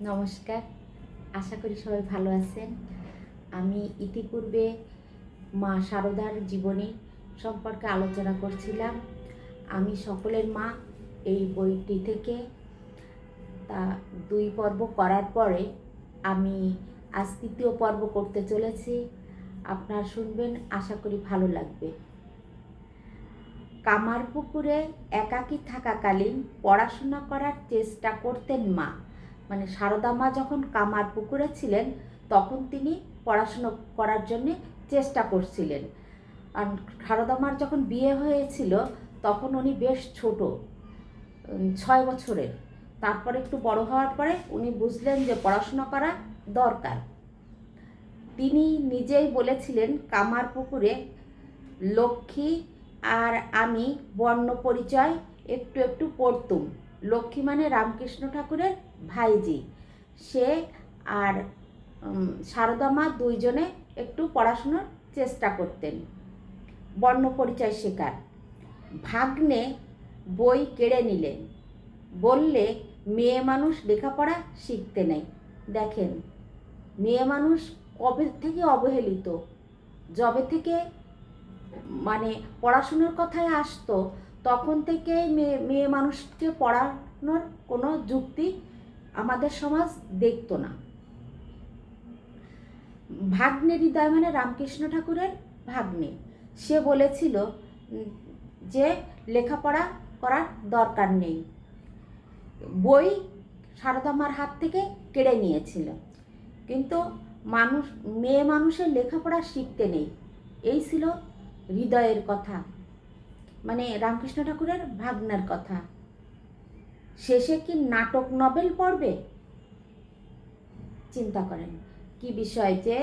নমস্কার, আশা করি সবাই ভালো আছেন। আমি ইতিপূর্বে মা শারদার জীবনী সম্পর্কে আলোচনা করছিলাম। আমি সকলের মা এই বইটি থেকে তা 2 পর্ব করার পরে আমি আজ 3য় পর্ব করতে চলেছি। আপনারা শুনবেন, আশা করি ভালো লাগবে। কামারপুকুরে একাকী থাকাকালীন পড়াশোনা করার চেষ্টা করতেন মা। মানে সারদা মা যখন কামারপুকুরে ছিলেন তখন তিনি পড়াশুনো করার জন্যে চেষ্টা করছিলেন। আর সারদা মার যখন বিয়ে হয়েছিল তখন উনি বেশ ছোট, 6 বছরের। তারপরে একটু বড় হওয়ার পরে উনি বুঝলেন যে পড়াশোনা করা দরকার। তিনি নিজেই বলেছিলেন, কামারপুকুরে লক্ষ্মী আর আমি বর্ণ পরিচয় একটু একটু পড়তুম। লক্ষ্মী মানে রামকৃষ্ণ ঠাকুরের ভাইজি, সে আর সারদা মা দুইজনে একটু পড়াশোনার চেষ্টা করতেন, বর্ণ পরিচয় শেখার। ভাগ্নে বই কেড়ে নিলেন, বললে মেয়ে মানুষ লেখাপড়া শিখতে নেই। দেখেন, মেয়ে মানুষ কবে থেকে অবহেলিত, যবে থেকে মানে পড়াশুনোর কথায় আসতো তখন থেকেই মেয়ে মানুষকে পড়ানোর কোনো যুক্তি আমাদের সমাজ দেখতো না। ভাগ্নে হৃদয় মানে রামকৃষ্ণ ঠাকুরের ভাগ্নে, সে বলেছিল যে লেখাপড়া করার দরকার নেই। বই সারদা মার হাত থেকে কেড়ে নিয়েছিল, কিন্তু মেয়ে মানুষের লেখাপড়া শিখতে নেই, এই ছিল হৃদয়ের কথা, মানে রামকৃষ্ণ ঠাকুরের ভাগ্নের কথা। শেষে কি নাটক নভেল পড়বে? চিন্তা করেন কি বিষয়, যে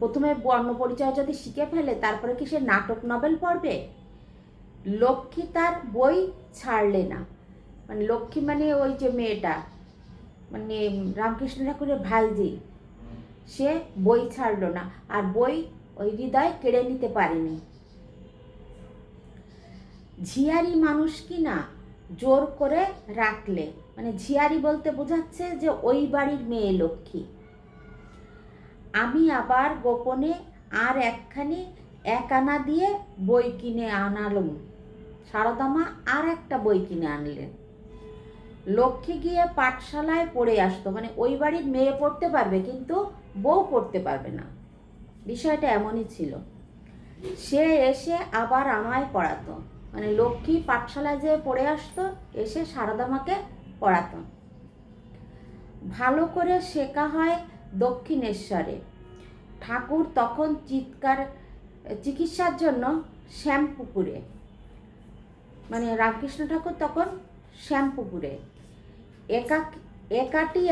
প্রথমে বর্ণ পরিচয় যদি শিখে ফেলে তারপরে কি সে নাটক নভেল পড়বে? লক্ষ্মী তার বই ছাড়লে না, মানে লক্ষ্মী মানে ওই যে মেয়েটা, মানে রামকৃষ্ণ ঠাকুরের ভাইজি, সে বই ছাড়লো না, আর বই ওই হৃদয় কেড়ে নিতে পারেনি। ঝিয়ারি মানুষ কি না জোর করে রাখলে, মানে ঝিয়ারি বলতে বোঝাচ্ছে যে ওই বাড়ির মেয়ে লক্ষ্মী। আমি আবার গোপনে আর একখানি 1 আনা দিয়ে বই কিনে আনালুম। সারদা মা আর একটা বই কিনে আনলেন। লক্ষ্মী গিয়ে পাঠশালায় পড়ে আসতো, মানে ওই বাড়ির মেয়ে পড়তে পারবে কিন্তু বউ পড়তে পারবে না, বিষয়টা এমনই ছিল। সে এসে আবার আমায় পড়াতো, মানে লক্ষ্মী পাঠশালায় যেয়ে পড়ে আসতো, এসে সারদা মাকে পড়াতো। ভালো করে শেখা হয় দক্ষিণেশ্বরে। ঠাকুর তখন চিকিৎসার জন্য শ্যামপুকুরে, মানে রামকৃষ্ণ ঠাকুর তখন শ্যামপুকুরে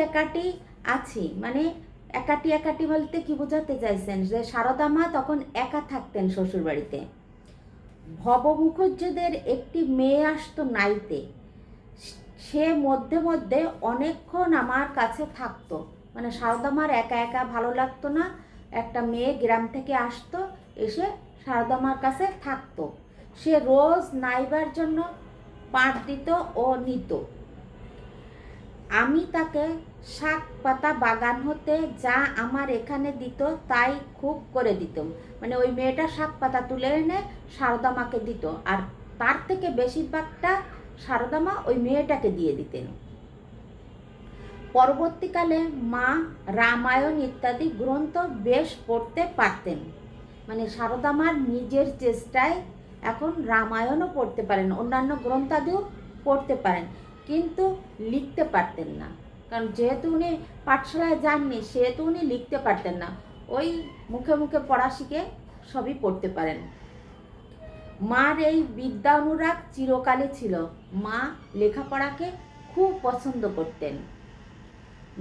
একাটি আছি, মানে একাটি বলতে কি বোঝাতে চাইছেন, যে সারদা মা তখন একা থাকতেন শ্বশুরবাড়িতে। ভব মুখুজ্জেদের একটি মেয়ে আসতো নাইতে, সে মধ্যে মধ্যে অনেকক্ষণ আমার কাছে থাকতো, মানে সারদা মার একা একা ভালো লাগতো না, একটা মেয়ে গ্রাম থেকে আসতো, এসে সারদা মার কাছে থাকতো। সে রোজ নাইবার জন্য পাট দিত ও নিত। আমি তাকে শাক পাতা বাগান হতে যা আমার এখানে দিত তাই খুব করে দিতাম, মানে ওই মেয়েটা শাক পাতা তুলে এনে সারদা মাকে দিত, আর তার থেকে বেশিরভাগটা সারদা মা ওই মেয়েটাকে দিয়ে দিতেন। পরবর্তীকালে মা রামায়ণ ইত্যাদি গ্রন্থ বেশ পড়তে পারতেন, মানে সারদা মার নিজের চেষ্টায় এখন রামায়ণও পড়তে পারেন, অন্যান্য গ্রন্থাদিও পড়তে পারেন, কিন্তু লিখতে পারতেন না, কারণ যেহেতু উনি পাঠশালায় যাননি সেহেতু উনি লিখতে পারতেন না, ওই মুখে মুখে পড়া শিখে সবই পড়তে পারেন। মার এই বিদ্যা অনুরাগ চিরকালে ছিল, মা লেখাপড়াকে খুব পছন্দ করতেন।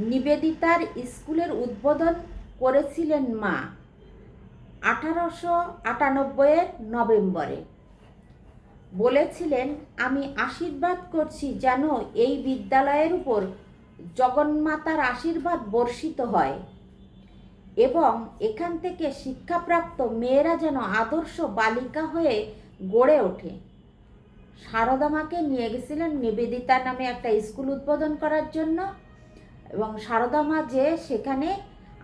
নিবেদিতার স্কুলের উদ্বোধন করেছিলেন মা 1898 নভেম্বরে। বলেছিলেন, আমি আশীর্বাদ করছি যেন এই বিদ্যালয়ের উপর জগন্মাতার আশীর্বাদ বর্ষিত হয় এবং এখান থেকে শিক্ষাপ্রাপ্ত মেয়েরা যেন আদর্শ বালিকা হয়ে গড়ে ওঠে। সারদা মাকে নিয়ে গেছিলেন নিবেদিতা নামে একটা স্কুল উদ্বোধন করার জন্য, এবং সারদা মা যে সেখানে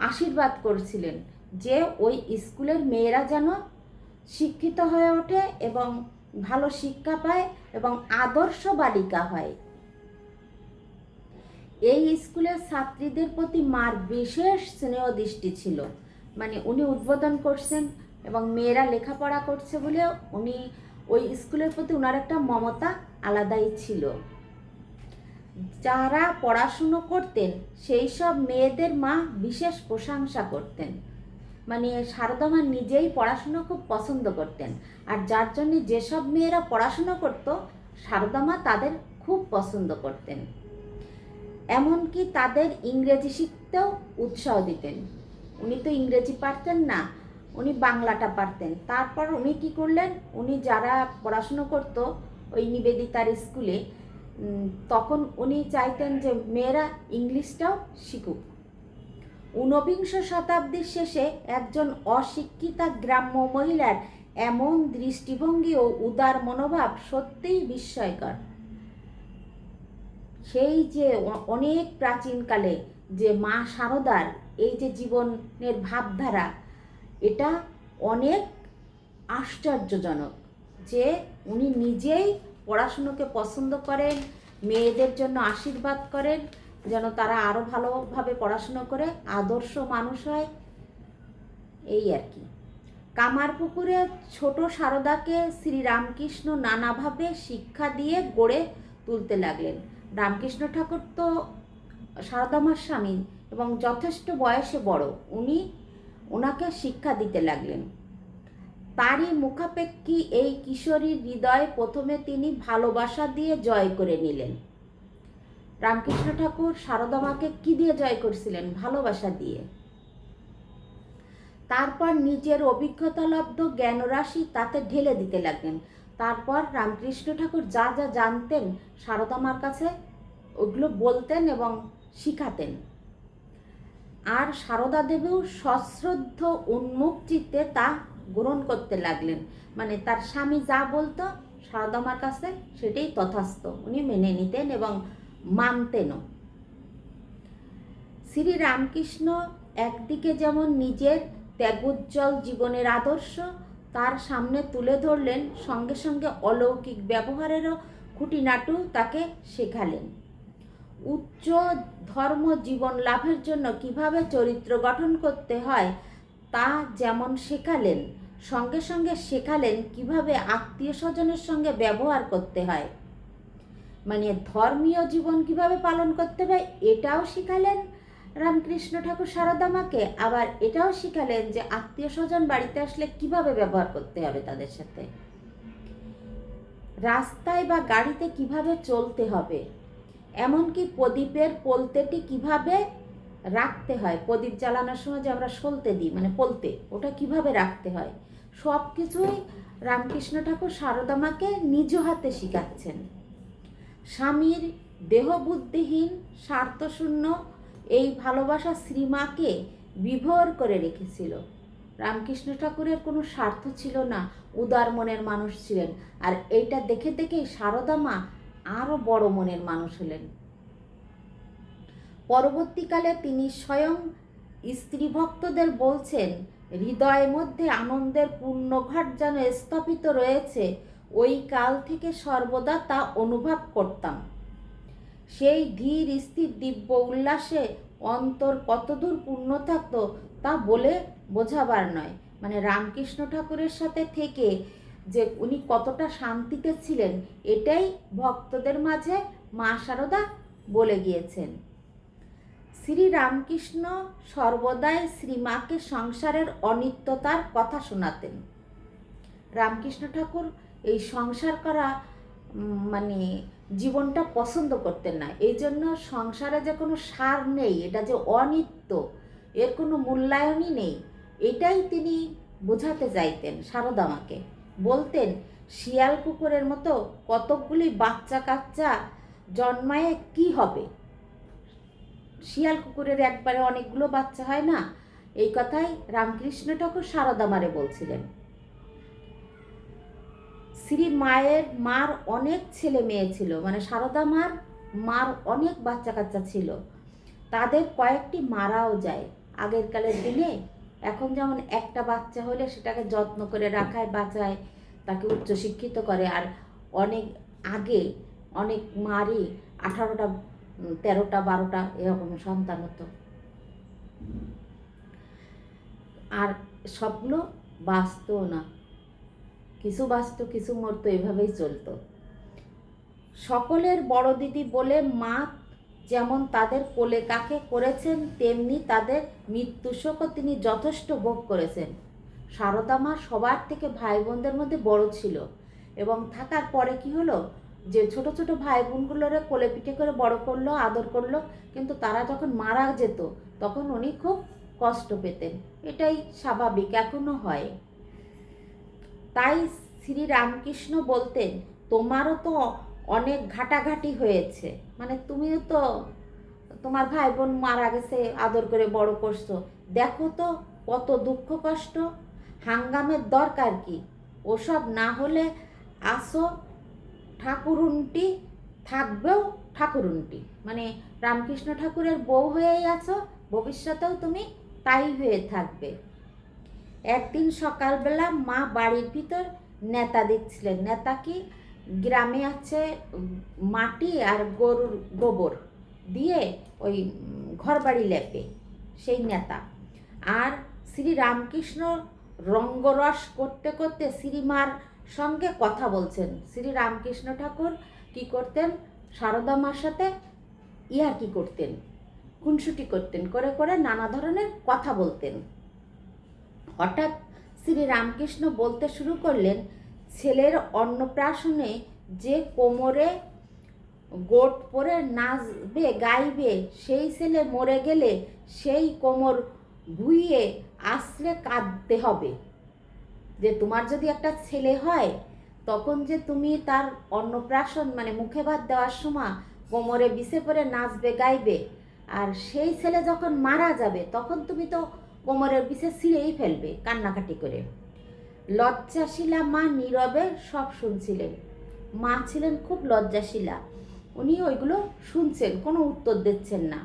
আশীর্বাদ করছিলেন যে ওই স্কুলের মেয়েরা যেন শিক্ষিত হয়ে ওঠে এবং ভালো শিক্ষা পায় এবং আদর্শ বালিকা হয়। এই স্কুলের ছাত্রীদের প্রতি মার বিশেষ স্নেহ দৃষ্টি ছিল। মানে উনি উদ্বোধন করছেন এবং মেয়েরা লেখাপড়া করছে বলে উনি ওই স্কুলের প্রতি ওনার একটা মমতা আলাদাই ছিল। যারা পড়াশুনো করতেন সেই সব মেয়েদের মা বিশেষ প্রশংসা করতেন। মানে সারদা মা নিজেই পড়াশুনো খুব পছন্দ করতেন, আর যার জন্য যেসব মেয়েরা পড়াশুনো করতো সারদা মা তাদের খুব পছন্দ করতেন। এমনকি তাদের ইংরেজি শিখতেও উৎসাহ দিতেন। উনি তো ইংরেজি পারতেন না, উনি বাংলাটা পারতেন। তারপর উনি কি করলেন, উনি যারা পড়াশুনো করতো ওই নিবেদিতার স্কুলে, তখন উনি চাইতেন যে মেয়েরা ইংলিশটাও শিখুক। ঊনবিংশ শতাব্দীর শেষে একজন অশিক্ষিতা গ্রাম্য মহিলার এমন দৃষ্টিভঙ্গি ও উদার মনোভাব সত্যিই বিস্ময়কর। সেই যে অনেক প্রাচীনকালে যে মা সারদার এই যে জীবনের ভাবধারা, এটা অনেক আশ্চর্যজনক যে উনি নিজেই পড়াশুনোকে পছন্দ করেন, মেয়েদের জন্য আশীর্বাদ করেন যেন তারা আরও ভালোভাবে পড়াশুনো করে আদর্শ মানুষ হয়। এই আর কি। কামারপুকুরে ছোট সারদাকে শ্রীরামকৃষ্ণ নানাভাবে শিক্ষা দিয়ে গড়ে তুলতে লাগলেন। রামকৃষ্ণ ঠাকুর তো সারদা মার স্বামী এবং যথেষ্ট বয়সে বড়, উনি ওনাকে শিক্ষা দিতে লাগলেন। তারই মুখাপেক্ষী এই কিশোরীর হৃদয় প্রথমে তিনি ভালোবাসা দিয়ে জয় করে নিলেন। রামকৃষ্ণ ঠাকুর সারদা মাকে কি দিয়ে জয় করছিলেন? ভালোবাসা দিয়ে। তারপর নিজের অভিজ্ঞতালব্ধ জ্ঞানরাশি তাতে ঢেলে দিতে লাগলেন। তারপর রামকৃষ্ণ ঠাকুর যা যা জানতেন সারদা মার কাছে ওগুলো বলতেন এবং শিখাতেন। আর সারদা দেবীও সশ্রদ্ধ উন্মুখ চিত্তে তা গ্রহণ করতে লাগলেন। মানে তার স্বামী যা বলতো সারদা মার কাছে সেটাই তথাস্থ উনি মেনে নিতেন এবং মানতেনও। শ্রী রামকৃষ্ণ একদিকে যেমন নিজের ত্যাগোজ্জ্বল জীবনের আদর্শ তার সামনে তুলে ধরলেন, সঙ্গে সঙ্গে অলৌকিক ব্যবহারেরও খুঁটিনাটি তাকে শেখালেন। উচ্চ ধর্ম জীবন লাভের জন্য কিভাবে চরিত্র গঠন করতে হয় তা যেমন শেখালেন, সঙ্গে সঙ্গে শেখালেন কিভাবে আত্মীয় স্বজনের সঙ্গে ব্যবহার করতে হয়। মানে ধর্মীয় জীবন কিভাবে পালন করতে হয় এটাও শিখালেন রামকৃষ্ণ ঠাকুর সারদা মাকে, আবার এটাও শিখালেন যে আত্মীয় স্বজন বাড়িতে আসলে কিভাবে ব্যবহার করতে হবে তাদের সাথে, রাস্তায় বা গাড়িতে কিভাবে চলতে হবে, এমনকি প্রদীপের পোলতেটি কিভাবে রাখতে হয়, প্রদীপ জ্বালানোর সময় যে আমরা সলতে দিই মানে পোলতে, ওটা কিভাবে রাখতে হয়, সব কিছুই রামকৃষ্ণ ঠাকুর সারদা মাকে নিজ হাতে শিখাচ্ছেন। স্বামীর দেহবুদ্ধিহীন স্বার্থশূন্য এই ভালোবাসা শ্রীমাকে বিভোর করে রেখেছিল। রামকৃষ্ণ ঠাকুরের কোনো স্বার্থ ছিল না, উদার মনের মানুষ ছিলেন। আর এইটা দেখে দেখেই সারদা মা আরও বড় মনের মানুষ হলেন। পরবর্তীকালে তিনি স্বয়ং স্ত্রী ভক্তদের বলছেন, হৃদয়ের মধ্যে আনন্দের পূর্ণঘট যেন স্থাপিত রয়েছে, ওই কাল থেকে সর্বদা তা অনুভব করতাম। সেই ধীর স্থির দিব্য উল্লাসে অন্তর কতদূর পূর্ণ থাকত তা বলে বোঝাবার নয়। মানে রামকৃষ্ণ ঠাকুরের সাথে থেকে যে উনি কতটা শান্তিতে ছিলেন এটাই ভক্তদের মাঝে মা সারদা বলে গিয়েছেন। শ্রী রামকৃষ্ণ সর্বদাই শ্রীমাকে সংসারের অনিত্যতার কথা শোনাতেন। রামকৃষ্ণ ঠাকুর এই সংসার করা মানে জীবনটা পছন্দ করতেন না। এই জন্য সংসারে যে কোনো সার নেই, এটা যে অনিত্য, এর কোনো মূল্যায়নই নেই, এটাই তিনি বোঝাতে চাইতেন সারদা মাকে। বলতেন, শিয়াল কুকুরের মতো কতকগুলি বাচ্চা কাচ্চা জন্মায় কি হবে, শিয়াল কুকুরের একবারে অনেকগুলো বাচ্চা হয় না, এই কথাই রামকৃষ্ণ ঠাকুর সারদা মারে বলছিলেন। শ্রী মার অনেক ছেলে মেয়ে ছিল, মানে সারদা মার অনেক বাচ্চা কাচ্চা ছিল। তাদের কয়েকটি মারাও যায়। আগের কালের দিনে এখন যেমন একটা বাচ্চা হলে সেটাকে যত্ন করে রাখায়, বাঁচায়, তাকে উচ্চশিক্ষিত করে, আর অনেক আগে অনেক মারই 18টা 13টা 12টা এরকম সন্তান হতো। আর সবগুলো বাঁচতও না, কিছু বাঁচত কিছু মরতো, এভাবেই চলতো। সকলের বড় দিদি বলে মা যেমন তাদের কোলে কাকে করেছেন, তেমনি তাদের মৃত্যু শোকও তিনি যথেষ্ট ভোগ করেছেন। সারদা মা সবার থেকে ভাই বোনদের মধ্যে বড় ছিল, এবং থাকার পরে কি হলো, যে ছোট ছোট ভাই বোনগুলোরে কোলে পিঠে করে বড় করলো, আদর করলো, কিন্তু তারা যখন মারা যেত তখন উনি খুব কষ্ট পেতেন। এটাই স্বাভাবিক, এখনো হয়। তাই শ্রী রামকৃষ্ণ বলতেন, তোমারও তো অনেক ঘাটাঘাটি হয়েছে, মানে তুমিও তো তোমার ভাই বোন মারা গেছে, আদর করে বড় করছো, দেখো তো কত দুঃখ কষ্ট, হাঙ্গামের দরকার কি? ওসব না হলে আসো ঠাকুরুনটি, থাকবেও ঠাকুরুনটি, মানে রামকৃষ্ণ ঠাকুরের বউ হয়েই আছো, ভবিষ্যতেও তুমি তাই হয়ে থাকবে। একদিন সকালবেলা মা বাড়ির ভিতর নেতা দিচ্ছিলেন। নেতা কি? গ্রামে আছে মাটি আর গরুর গোবর দিয়ে ওই ঘর বাড়ি লেপে, সেই নেতা। আর শ্রী রামকৃষ্ণ রঙ্গরস করতে করতে শ্রীমার সঙ্গে কথা বলছেন। শ্রী রামকৃষ্ণ ঠাকুর কি করতেন? সারদা মার সাথে ইয়ার্কি করতেন, খুনসুটি করতেন, করে করে নানা ধরনের কথা বলতেন। হঠাৎ শ্রী রামকৃষ্ণ বলতে শুরু করলেন, ছেলের অন্নপ্রাশনে যে কোমরে গোট পরে নাচবে গাইবে, সেই ছেলে মরে গেলে সেই কোমর ভুইয়ে আসলে কাঁদতে হবে। যে তোমার যদি একটা ছেলে হয়, তখন যে তুমি তার অন্নপ্রাশন মানে মুখে ভাত দেওয়ার সময় কোমরে বিছে পরে নাচবে গাইবে, আর সেই ছেলে যখন মারা যাবে তখন তুমি তো কোমরের বিছে ছিঁড়েই ফেলবে কান্নাকাটি করে। লজ্জাশীলা মা নীরবে সব শুনছিলেন। মা ছিলেন খুব লজ্জাশীলা, উনি ওইগুলো শুনছেন, কোনো উত্তর দিচ্ছেন না।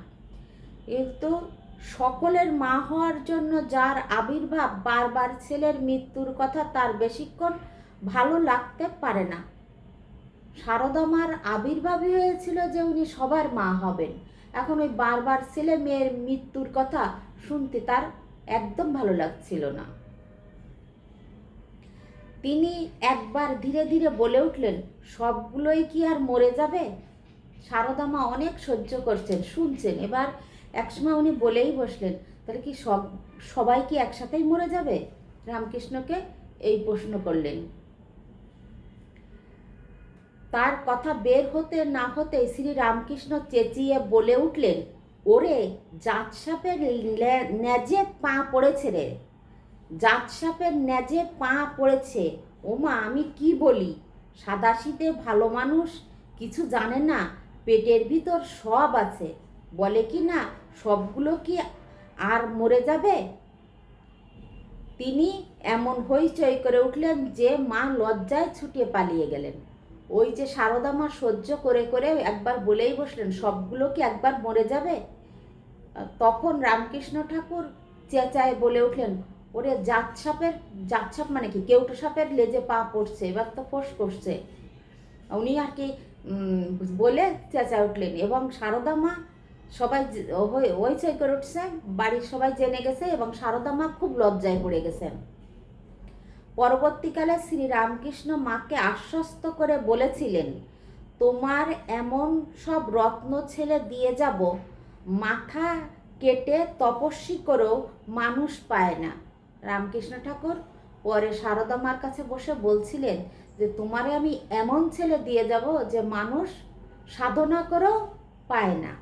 তো সকলের মা হওয়ার জন্য যার আবির্ভাব, বারবার ছেলের মৃত্যুর কথা তার বেশিক্ষণ ভালো লাগতে পারে না। সারদা মার আবির্ভাবই হয়েছিল যে উনি সবার মা হবেন, এখন ওই বারবার ছেলে মেয়ের মৃত্যুর কথা শুনতে তার একদম ভালো লাগছিল না। তিনি একবার ধীরে ধীরে বলে উঠলেন, সবগুলোই কি আর মরে যাবে? সারদা মা অনেক সহ্য করছেন, শুনছেন। এবার একসময় উনি বলেই বসলেন, তাহলে কি সবাই কি একসাথেই মরে যাবে? রামকৃষ্ণকে এই প্রশ্ন করলেন। তার কথা বের হতে না হতে শ্রী রামকৃষ্ণ চেঁচিয়ে বলে উঠলেন, ওরে জাত সাপের ন্যাজে পা পড়েছে রে, জাত সাপের ন্যাজে পা পড়েছে। ওমা আমি কি বলি, সাদাশীতে ভালো মানুষ কিছু জানে না, পেটের ভিতর সব আছে, বলে কি না সবগুলো কি আর মরে যাবে? তিনি এমন হইচই করে উঠলেন যে মা লজ্জায় ছুটিয়ে পালিয়ে গেলেন। ওই যে সারদা মা সহ্য করে করে একবার বলেই বসলেন, সবগুলো কি একবার মরে যাবে? তখন রামকৃষ্ণ ঠাকুর চেঁচায় বলে উঠলেন, ওরে জাত সাপ মানে কি? কেউটো সাপের লেজে পা পড়ছে, এবার তো ফোঁস করছে। উনি আর কি বলে চেঁচায় উঠলেন, এবং সারদা মা সবাই হইচই করে উঠছে, বাড়ির সবাই জেনে গেছে, এবং সারদা মা খুব লজ্জায় পড়ে গেছেন। পরবর্তীকালে শ্রী রামকৃষ্ণ মাকে আশ্বস্ত করে বলেছিলেন, তোমার এমন সব রত্ন ছেলে দিয়ে যাব, মাথা কেটে তপস্বী করেও মানুষ পায় না। রামকৃষ্ণ ঠাকুর পরে সারদা মার কাছে বসে বলছিলেন যে তোমারে আমি এমন ছেলে দিয়ে যাব যে মানুষ সাধনা করেও পায় না।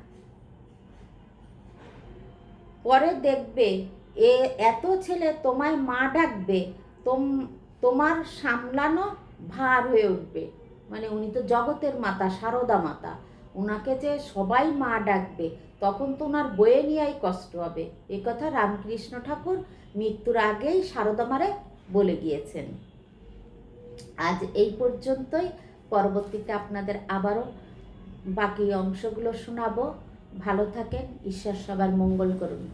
পরে দেখবে এত ছেলে তোমায় মা ডাকবে, তোমার সামলানো ভার হয়ে উঠবে। মানে উনি তো জগতের মাতা, সারদা মাতা, ওনাকে যে সবাই মা ডাকবে, তখন তো ওনার বয়ে নিয়েই কষ্ট হবে। এ কথা রামকৃষ্ণ ঠাকুর মৃত্যুর আগেই সারদা মারে বলে গিয়েছেন। আজ এই পর্যন্তই। পরবর্তীতে আপনাদের আবারও বাকি অংশগুলো শোনাবো। ভালো থাকেন, ঈশ্বর সবার মঙ্গল করুন।